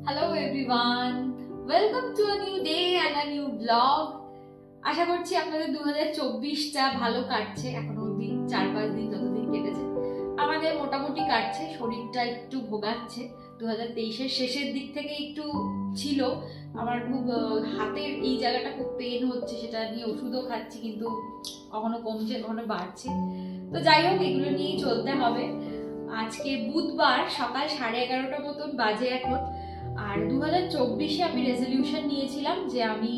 Hello everyone, welcome to a new day and a new vlog. আশা করছি আপনাদের 2024টা ভালো কাটছে। এখনো অবধি 4-5 দিন যতদিন কেটেছে আমাদের মোটামুটি কাটছে। শরীরটা একটু ভোগাচ্ছে। 2023-এর শেষের দিক থেকে একটু ছিল আমার খুব হাতের এই জায়গাটা খুব পেন হচ্ছে, সেটা নিয়ে ওষুধও খাচ্ছি, কিন্তু কখনো কমছে কখনো বাড়ছে। তো যাই হোক, এগুলো নিয়েই চলতে হবে। আজকে বুধবার সকাল 11:30 মতন বাজে এখন। আর 2024-এ আমি রেজলিউশন নিয়েছিলাম যে আমি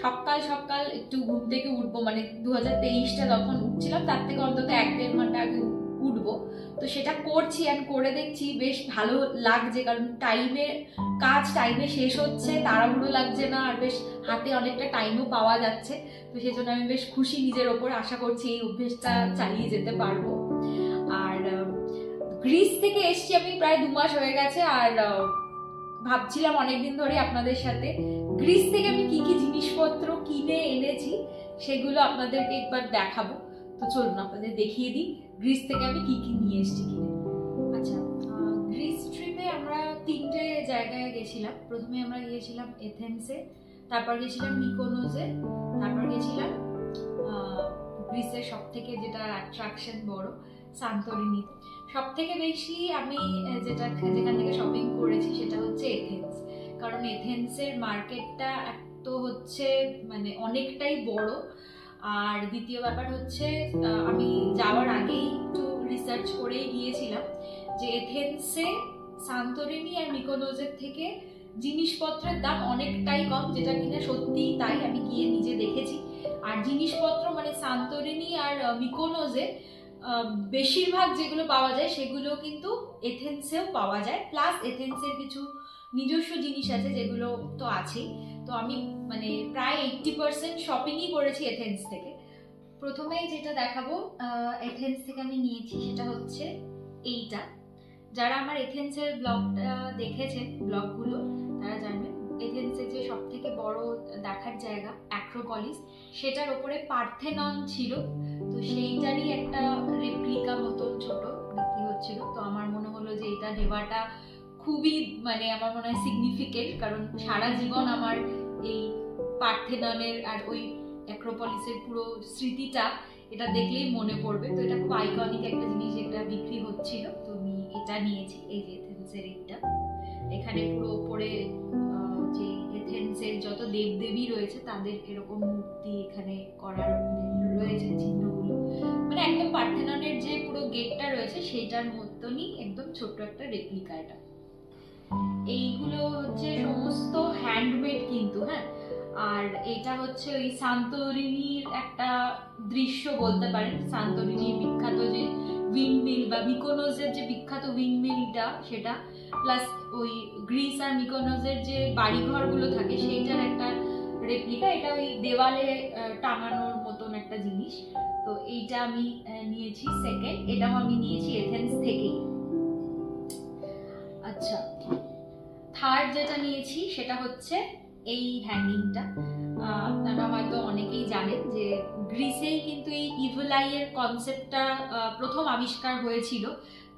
সকাল সকাল একটু ঘুম থেকে উঠবো, মানে 2023টা যখন উঠছিলাম তার থেকে অন্তত 1-1.5 ঘন্টা আগে উঠবো। তো সেটা করছি, আর করে দেখছি বেশ ভালো লাগছে, কারণ টাইমে শেষ হচ্ছে, তাড়াহুড়ো লাগছে না, আর বেশ হাতে অনেকটা টাইমও পাওয়া যাচ্ছে। তো সেজন্য আমি বেশ খুশি নিজের ওপর। আশা করছি এই অভ্যেসটা চালিয়ে যেতে পারবো। আর গ্রিস থেকে এসছি আমি, প্রায় 2 মাস হয়ে গেছে। আর ভাবছিলাম অনেকদিন ধরে আপনাদের সাথে গ্রিস থেকে আমি কি কি জিনিসপত্র কিনে এনেছি সেগুলো আপনাদেরকে একবার দেখাবো। তো চলুন আপনাদের দেখিয়ে দিই গ্রিস থেকে আমি কি কি নিয়ে এসেছি কিনে। আচ্ছা, গ্রিস ট্রিপে আমরা 3টে জায়গায় গেছিলাম। প্রথমে আমরা গিয়েছিলাম এথেন্সে, তারপর গেছিলাম মিকোনোসে, তারপর গেছিলাম গ্রিসের সব থেকে যেটা অ্যাট্রাকশন বড় সান্তোরিনিতে। সব থেকে বেশি আমি যেখান থেকে শপিং করেছি সেটা হচ্ছে এথেন্স, কারণ এথেন্সের মার্কেটটা তো হচ্ছে মানে অনেকটাই বড়। আর দ্বিতীয় ব্যাপার হচ্ছে আমি যাওয়ার আগেই একটু রিসার্চ করেই গিয়েছিলাম যে এথেন্সে সান্তোরিনি আর মিকোনোসের থেকে জিনিসপত্রের দাম অনেকটাই কম, যেটা কিনা সত্যি তাই। আমি গিয়ে নিজে দেখেছি। আর জিনিসপত্র মানে সান্তোরিনি আর মিকোনোসে বেশিরভাগ যেগুলো পাওয়া যায় সেগুলো কিন্তু এথেন্সেও পাওয়া যায়, প্লাস এথেন্সের কিছু নিজস্ব জিনিস আছে যেগুলো তো আছেই। তো আমি মানে প্রায় 80% শপিংই করেছি এথেন্স থেকে। প্রথমেই যেটা দেখাবো এথেন্স থেকে আমি নিয়েছি সেটা হচ্ছে এইটা। যারা আমার এথেন্সের ব্লগটা দেখেছেন, ব্লগগুলো, তারা জানবেন এথেন্সের যে সব থেকে বড় দেখার জায়গা অ্যাক্রোপলিস, সেটার ওপরে পার্থেনন ছিল। তো সেইটারই একটা রেপ্লিকা মতন ছোট বিক্রি হচ্ছিল। তো আমার মনে হলো যে এটা নেওয়াটা খুবই মানে আমার মনে হয় সিগনিফিকেন্ট, কারণ সারা জীবন আমার এই পার্থেননের আর ওই অ্যাক্রোপলিসের পুরো স্মৃতিটা এটা দেখলেই মনে পড়বে। তো এটা খুব আইকনিক একটা জিনিস, এটা বিক্রি হচ্ছিল। তো আমি এটা নিয়েছি, এই যে এথেন্সের এইটা। এখানে পুরো ওপরে যে এথেন্সের যত দেবদেবী রয়েছে তাদের এরকম মূর্তি এখানে করা রয়েছে, চিহ্নগুলো। মানে একদম পার্থেননের যে পুরো গেটটা রয়েছে সেইটার মতনই একদম ছোট্ট একটা রেপ্লিকা এটা। এইগুলো হচ্ছে সমস্ত হ্যান্ডমেড কিন্তু, হ্যাঁ। আর এটা হচ্ছে ওই সান্তোরিনির একটা দৃশ্য বলতে পারেন। সান্তোরিনির বিখ্যাত যে উইন্ডমিল বা মিকোনোসের যে বিখ্যাত উইন্ডমিলটা সেটা, প্লাস ওই গ্রিস আর মিকোনোসের যে বাড়িঘরগুলো থাকে সেইটার একটা রেপ্লিকা। এটা ওই দেওয়ালে টাঙানোর মতন একটা জিনিস। তো এইটা আমি নিয়েছি সেকেন্ড। এটাও আমি নিয়েছি এথেন্স থেকেই। আচ্ছা, থার্ড যেটা নিয়েছি সেটা হচ্ছে এই হ্যাঙ্গিংটা। আপনারা হয়তো অনেকেই জানেন যে গ্রিসেই কিন্তু এই ইভিল আই এর কনসেপ্টটা প্রথম আবিষ্কার হয়েছিল।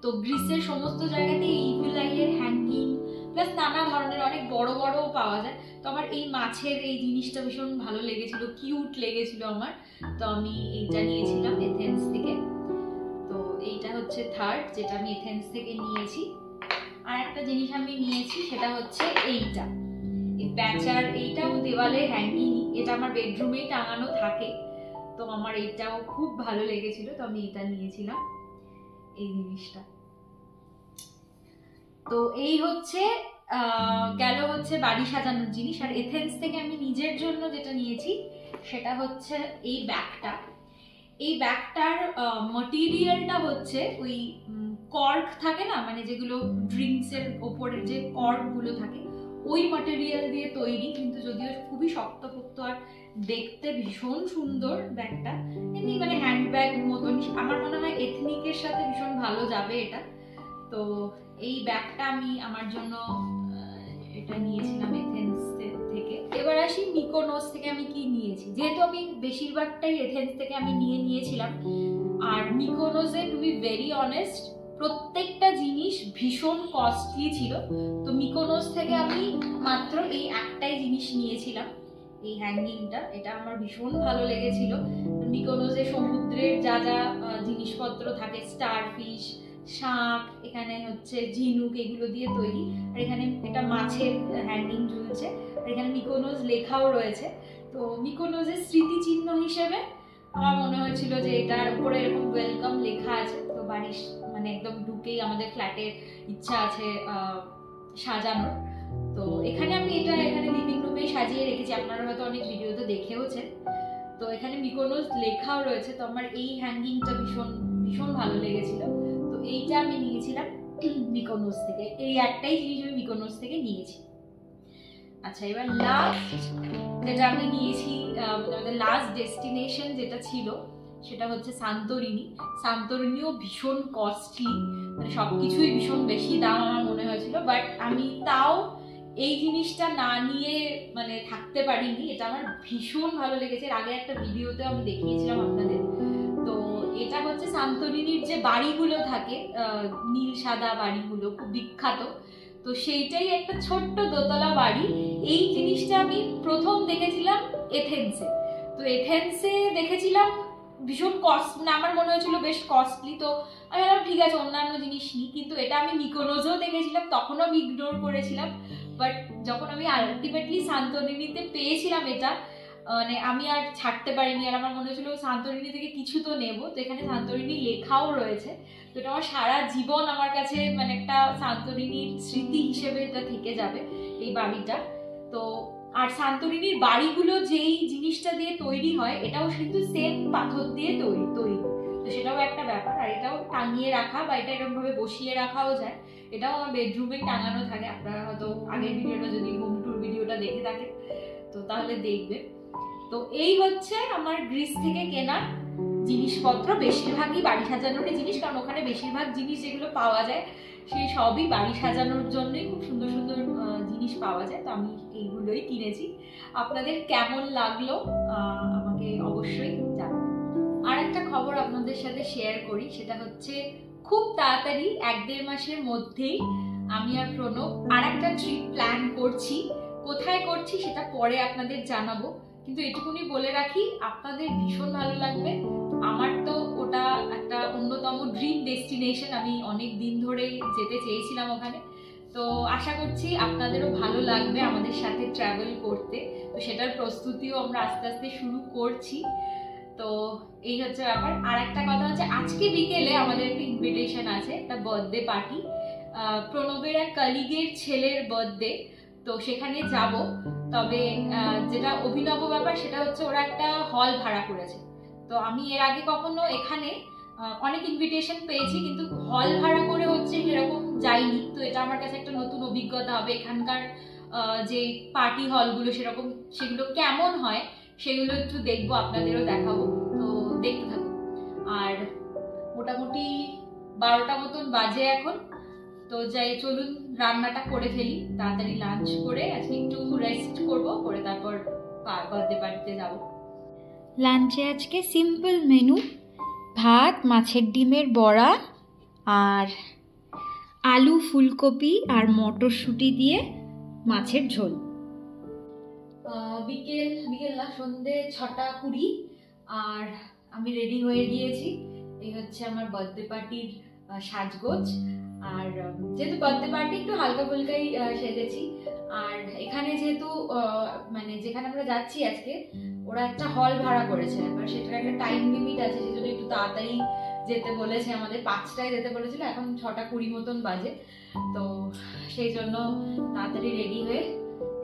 তো গ্রিসের সমস্ত জায়গাতেই ইভিল আই এর হ্যাঙ্গিং প্লাস নানা ধরনের অনেক বড় বড় পাওয়া যায়। তো আমার এই মাছের এই জিনিসটা ভীষণ ভালো লেগেছিল, কিউট লেগেছিল আমার। তো আমি এইটা নিয়েছিলাম এথেন্স থেকে। তো এইটা হচ্ছে থার্ড যেটা আমি এথেন্স থেকে নিয়েছি। আর একটা জিনিস আমি নিয়েছি সেটা হচ্ছে এইটা, এই প্যাচার। এইটাও দেওয়ালে হ্যাঙ্গিং, এটা আমার বেডরুমেই টাঙানো থাকে। তো আমার এইটাও খুব ভালো লেগেছিল, তো আমি এটা নিয়েছিলাম, এই জিনিসটা। তো এই হচ্ছে গেল হচ্ছে বাড়ি সাজানোর জিনিস। আর এথেন্স থেকে আমি নিজের জন্য যেটা নিয়েছি সেটা হচ্ছে এই ব্যাগটা। এই ব্যাগটার ম্যাটেরিয়ালটা হচ্ছে ওই কর্ক থাকে না, মানে যেগুলো ড্রিঙ্কস এর ওপরের যে কর্ক গুলো থাকে ওই ম্যাটেরিয়াল দিয়ে তৈরি, কিন্তু যদিও খুবই শক্তপোক্ত আর দেখতে ভীষণ সুন্দর ব্যাগটা। এমনি মানে হ্যান্ড ব্যাগ মতন, আমার মনে হয় এথনিকের সাথে ভীষণ ভালো যাবে এটা। তো এই ব্যাগটা আমি আমার জন্য এটা নিয়েছিলাম এথেন্স থেকে। এবার আসি মিকোনোস থেকে আমি কি নিয়েছি। যেহেতু আমি বেশিরভাগটাই এথেন্স থেকে আমি নিয়েছিলাম, আর মিকোনোসে টু বি ভেরি অনেস্ট প্রত্যেকটা জিনিস ভীষণ কস্টলি ছিল। তো মিকোনোস থেকে আমি মাত্র এই একটাই জিনিস নিয়েছিলাম, এই হ্যাঙ্গিংটা। এটা আমার ভীষণ ভালো লেগেছিল। মিকোনোসে সমুদ্রের যা যা জিনিসপত্র থাকে, স্টারফিশ, শাঁখ, এখানে হচ্ছে ঝিনুক, এগুলো দিয়ে তৈরি। আর এখানে এটা মাছের হ্যাঙ্গিং ঝুলছে, আর এখানে মিকোনোস লেখাও রয়েছে। তো মিকোনোসের স্মৃতিচিহ্ন হিসেবে আমার মনে হয়েছিল যে এটার উপরে এরকম ওয়েলকাম লেখা আছে। তো বাড়ির মানে একদম ঢুকেই আমাদের ফ্ল্যাটের ইচ্ছা আছে সাজানোর। তো এখানে আমি এটা এখানে লিভিং রুমে সাজিয়ে রেখেছি, আপনারা হয়তো অনেক ভিডিওতে দেখেওছেন। তো এখানে মিকোনোস লেখাও রয়েছে। তো আমার এই হ্যাঙ্গিংটা ভীষণ ভীষণ ভালো লেগেছিল। তো এইটা আমি নিয়েছিলাম মিকোনোস থেকে, এই একটাই জিনিস আমি মিকোনোস থেকে নিয়েছি। আচ্ছা, এবার লাস্ট যেটা আমি নিয়েছি, আমাদের লাস্ট ডেস্টিনেশন যেটা ছিল সেটা হচ্ছে সান্তোরিনি। সান্তোরিনিও ভীষণ কস্টলি, মানে সবকিছুই ভীষণ বেশি দাম আমার মনে হয়েছিল, বাট আমি তাও এই জিনিসটা না নিয়ে মানে থাকতে পারিনি। এটা আমার ভীষণ ভালো লেগেছে। আগে একটা ভিডিওতে আমি দেখিয়েছিলাম আপনাদের। তো এটা হচ্ছে সান্তোরিনির যে বাড়িগুলো থাকে, নীল সাদা বাড়িগুলো খুব বিখ্যাত। তো সেইটাই একটা ছোট্ট দোতলা বাড়ি। এই জিনিসটা আমি প্রথম দেখেছিলাম এথেন্সে। তো এথেন্সে দেখেছিলাম ভীষণ মানে আমার মনে হয়েছিল বেশ কস্টলি। তো আমি বললাম ঠিক আছে অন্যান্য জিনিস নিই, কিন্তু এটা আমি মিকোনোসেও দেখেছিলাম, তখনও আমি ইগনোর করেছিলাম। বাট যখন আমি আলটিমেটলি সান্তোরিনিতে পেয়েছিলাম এটা, মানে আমি আর ছাড়তে পারিনি। আর আমার মনে হয়েছিল সান্তোরিনি থেকে কিছু তো নেবো। তো এখানে সান্তোরিনি লেখাও রয়েছে। তো এটা আমার সারা জীবন আমার কাছে মানে একটা সান্তোরিনির স্মৃতি হিসেবে এটা থেকে যাবে এই বাড়িটা। তো আর সান্তোরিনির বাড়িগুলো যেই জিনিসটা দিয়ে তৈরি হয়, এটাও কিন্তু সেম পাথর দিয়ে তৈরি। তো সেটাও একটা ব্যাপার। আর এটাও টাঙিয়ে রাখা বা এটা এরকম ভাবে বসিয়ে রাখাও যায়। এটাও আমার বেডরুমে টাঙানো থাকে। আপনারা হয়তো আগের ভিডিওটা যদি হোম ট্যুর ভিডিওটা দেখে থাকেন তো তাহলে দেখবে। তো এই হচ্ছে আমার গ্রিস থেকে কেনা জিনিসপত্র, বেশিরভাগই বাড়ি সাজানোর জিনিস, কারণ ওখানে বেশিরভাগ জিনিস যেগুলো পাওয়া যায় সেই সবই বাড়ি সাজানোর জন্যই খুব সুন্দর সুন্দর জিনিস পাওয়া যায়। তো আমি এইগুলোই কিনেছি। আপনাদের কেমন লাগলো আমাকে অবশ্যই জানাবেন। আর একটা খবর আপনাদের সাথে শেয়ার করি, সেটা হচ্ছে খুব তাড়াতাড়ি 1-1.5 মাসের মধ্যেই আমি আর প্রণব আর একটা ট্রিপ প্ল্যান করছি। কোথায় করছি সেটা পরে আপনাদের জানাবো, কিন্তু এটুকুনি বলে রাখি আপনাদের ভীষণ ভালো লাগবে। আমার তো ওটা একটা অন্যতম ড্রিম ডেস্টিনেশন, আমি অনেক দিন ধরেই যেতে চেয়েছিলাম ওখানে। তো আশা করছি আপনাদেরও ভালো লাগবে আমাদের সাথে ট্রাভেল করতে। তো সেটার প্রস্তুতিও আমরা আস্তে আস্তে শুরু করছি। তো এই হচ্ছে ব্যাপার। আর একটা কথা হচ্ছে, আজকে বিকেলে আমাদের একটা ইনভিটেশন আছে, একটা বার্থডে পার্টি, প্রণবের এক কলিগের ছেলের বার্থডে। তো সেখানে যাব। তবে যেটা অভিনব ব্যাপার সেটা হচ্ছে ওরা একটা হল ভাড়া করেছে। তো আমি এর আগে কখনো এখানে অনেক ইনভিটেশন পেয়েছি, কিন্তু হল ভাড়া করে হচ্ছে এরকম যাইনি। তো এটা আমার কাছে একটা নতুন অভিজ্ঞতা হবে। এখানকার যে পার্টি হলগুলো সেগুলো কেমন হয় সেগুলো একটু দেখবো, আপনাদেরও দেখাবো। তো দেখতে থাকুন। আর মোটামুটি 12টা মতন বাজে এখন। তো যাই, চলুন রান্নাটা করে ফেলি, তাড়াতাড়ি লাঞ্চ করে আজকে একটু রেস্ট করব, করে তারপর বার্থডে পার্টিতে যাব। লাঞ্চে আজকে সিম্পল মেনু, ভাত, মাছের ডিমের বড়া আর আলু, ফুলকপি আর মটরশুঁটি দিয়ে মাছের ঝোল। বিকেল না, সন্ধ্যে 6:20 আর আমি রেডি হয়ে গিয়েছি। এই হচ্ছে আমার বার্থডে পার্টির সাজগোজ। আর যেহেতু বার্থডে পার্টি একটু হালকা ফুলকাই সেজেছি। আর এখানে যেহেতু মানে যেখানে আমরা যাচ্ছি আজকে, ওরা একটা হল ভাড়া করেছে। এবার সেটার একটা টাইম লিমিট আছে, সেজন্য একটু তাড়াতাড়ি যেতে বলেছে। আমাদের 5টায় যেতে বলেছিল, এখন 6:20 মতন বাজে। তো সেই জন্য তাড়াতাড়ি রেডি হয়ে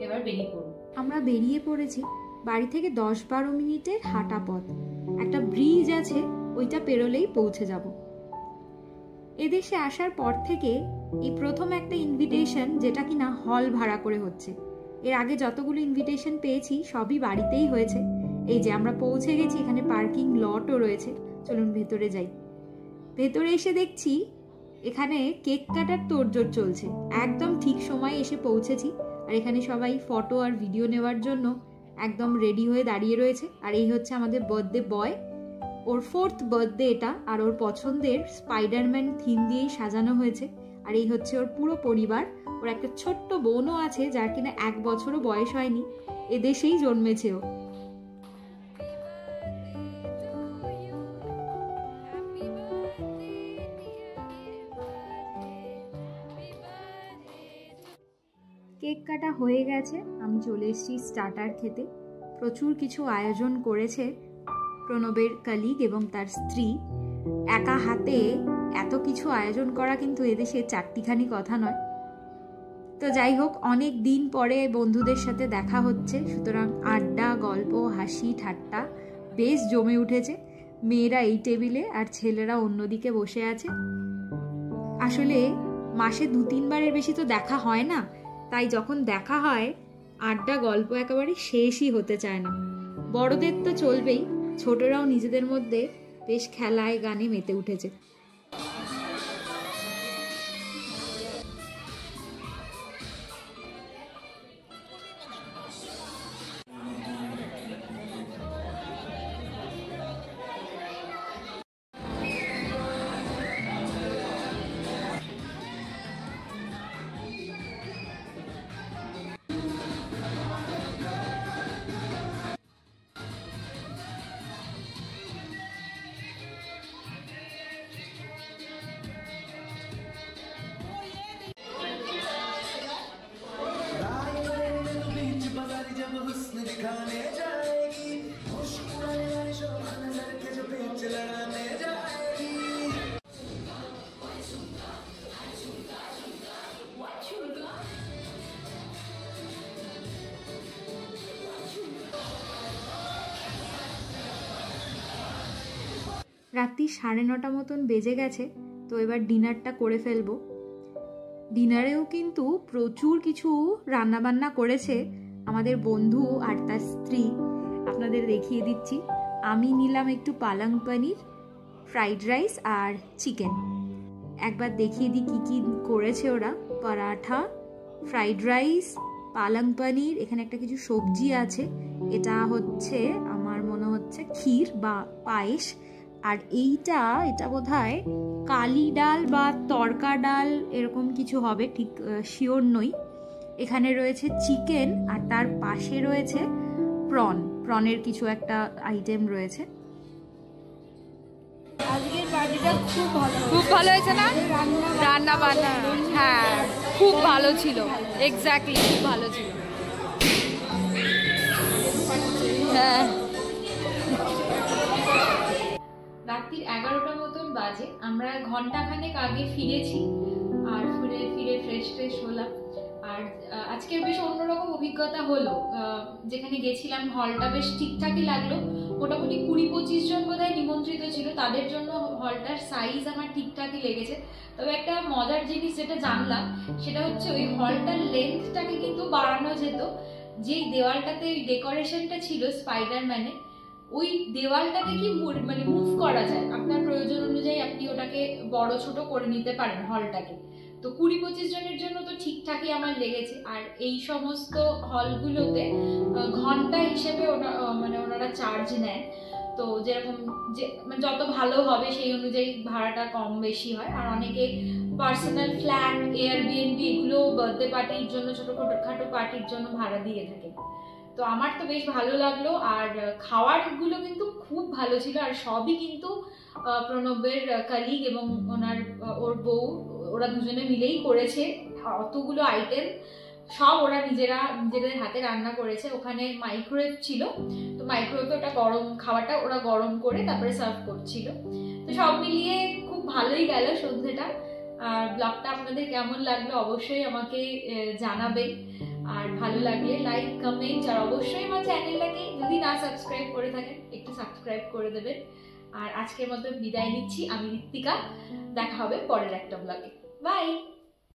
এবার বেরিয়ে পড়ব। আমরা বেরিয়ে পড়েছি। বাড়ি থেকে 10-12 মিনিটের হাঁটা পথ। একটা ব্রিজ আছে, ওইটা পেরোলেই পৌঁছে যাব। এদেশে আসার পর থেকে এই প্রথম একটা ইনভিটেশন, যেটা কিনা হল ভাড়া করে হচ্ছে। এর আগে যতগুলো ইনভিটেশন পেয়েছি সবই বাড়িতেই হয়েছে। এই যে আমরা পৌঁছে গেছি, এখানে পার্কিং লটও রয়েছে। চলুন ভেতরে যাই। ভেতরে এসে দেখছি এখানে কেক কাটার তোড়জোড় চলছে। একদম ঠিক সময়ে এসে পৌঁছেছি। আর এখানে সবাই ফটো আর ভিডিও নেওয়ার জন্য একদম রেডি হয়ে দাঁড়িয়ে রয়েছে। আর এই হচ্ছে আমাদের বার্থডে বয়, ওর 4th বার্থডে এটা, আর ওর পছন্দের স্পাইডারম্যান থিম দিয়েই সাজানো হয়েছে। আর এই হচ্ছে ওর পুরো পরিবার। ওর একটা ছোট্ট বোনও আছে যার কিনা 1 বছরও বয়স হয়নি, এদেশেই জন্মেছে ও। কেক কাটা হয়ে গেছে, আমি চলে এসেছি স্টার্টার খেতে। প্রচুর কিছু আয়োজন করেছে প্রণবের কলিগ এবং তার স্ত্রী। একা হাতে এত কিছু আয়োজন করা কিন্তু এদেশে চারটিখানি কথা নয়। তো যাই হোক, অনেক দিন পরে বন্ধুদের সাথে দেখা হচ্ছে, সুতরাং আড্ডা, গল্প, হাসি ঠাট্টা বেশ জমে উঠেছে। মেয়েরা এই টেবিলে আর ছেলেরা অন্যদিকে বসে আছে। আসলে মাসে 2-3 বারের বেশি তো দেখা হয় না, তাই যখন দেখা হয় আড্ডা গল্প একেবারে শেষই হতে চায় না। বড়দের তো চলবেই, ছোটরাও নিজেদের মধ্যে বেশ খেলায় গানে মেতে উঠেছে। রাত্রি 9:30 মতন বেজে গেছে, তো এবার ডিনারটা করে ফেলবো। ডিনারেও কিন্তু প্রচুর কিছু রান্নাবান্না করেছে আমাদের বন্ধু আর তার স্ত্রী। আপনাদের দেখিয়ে দিচ্ছি। আমি নিলাম একটু পালং পনির, ফ্রাইড রাইস আর চিকেন। একবার দেখিয়ে দিই কী কী করেছে ওরা। পরাঠা, ফ্রাইড রাইস, পালং পনির, এখানে একটা কিছু সবজি আছে, এটা হচ্ছে আমার মনে হচ্ছে ক্ষীর বা পায়েস। আর এটা বোধহয় কালি ডাল বা তড়কা ডাল এরকম কিছু হবে, ঠিক শিওর নই। এখানে রয়েছে চিকেন আর তার পাশে রয়েছে প্রনের কিছু একটা আইটেম রয়েছে। আজকের পার্টিটা খুব ভালো হয়েছে না? রান্না বান্না হ্যাঁ খুব ভালো ছিল, এক্স্যাক্টলি খুব ভালো ছিল। হ্যাঁ, রাত্রি 11টা মতন বাজে। আমরা ঘন্টাখানেক আগে ফিরেছি আর ফিরে ফ্রেশ হলাম। আর আজকের বেশ অন্যরকম অভিজ্ঞতা হলো। যেখানে গেছিলাম হলটা বেশ ঠিকঠাকই লাগলো। মোটামুটি 20-25 জন বোধহয় নিমন্ত্রিত ছিল, তাদের জন্য হলটার সাইজ আমার ঠিকঠাকই লেগেছে। তবে একটা মজার জিনিস যেটা জানলাম সেটা হচ্ছে ওই হলটার লেন্থটাকে কিন্তু বাড়ানো যেত। যেই দেওয়ালটাতে ওই ডেকোরেশনটা ছিল স্পাইডারম্যানে, ওই দেওয়ালটাকে কি মানে মুভ করা যায়, আপনার প্রয়োজন অনুযায়ী আপনি ওটাকে বড় ছোট করে নিতে পারেন হলটাকে। তো 20-25 জনের জন্য তো ঠিকঠাকই আমার লেগেছে। আর এই সমস্ত হলগুলোতে ঘন্টা হিসেবে ওনারা চার্জ নেন। তো যেরকম যত ভালো হবে সেই অনুযায়ী ভাড়াটা কম বেশি হয়। আর অনেকে পার্সোনাল ফ্ল্যাট, এয়ারবিএনবি এগুলো বার্থডে পার্টির জন্য, ছোটখাটো পার্টির জন্য ভাড়া দিয়ে থাকে। তো আমার তো বেশ ভালো লাগলো। আর খাওয়ারগুলো কিন্তু খুব ভালো ছিল। আর সবই কিন্তু প্রণবের কলিগ এবং ওর বউ, ওরা দুজনে মিলেই করেছে। অতগুলো আইটেম সব ওরা নিজেদের হাতে রান্না করেছে। ওখানে মাইক্রোওয়েভ ছিল, তো মাইক্রোওয়েভে ওটা খাবারটা ওরা গরম করে তারপরে সার্ভ করছিল। তো সব মিলিয়ে খুব ভালোই গেল সন্ধ্যেটা। আর ব্লগটা আপনাদের কেমন লাগলো অবশ্যই আমাকে জানাবেন। আর ভালো লাগলে লাইক, কমেন্ট, আর অবশ্যই আমার চ্যানেলটাকে যদি না সাবস্ক্রাইব করে থাকেন একটু সাবস্ক্রাইব করে দেবেন। আর আজকের মতো বিদায় নিচ্ছি। আমি ঋত্বিকা, দেখা হবে পরের একটা ব্লগে। বাই।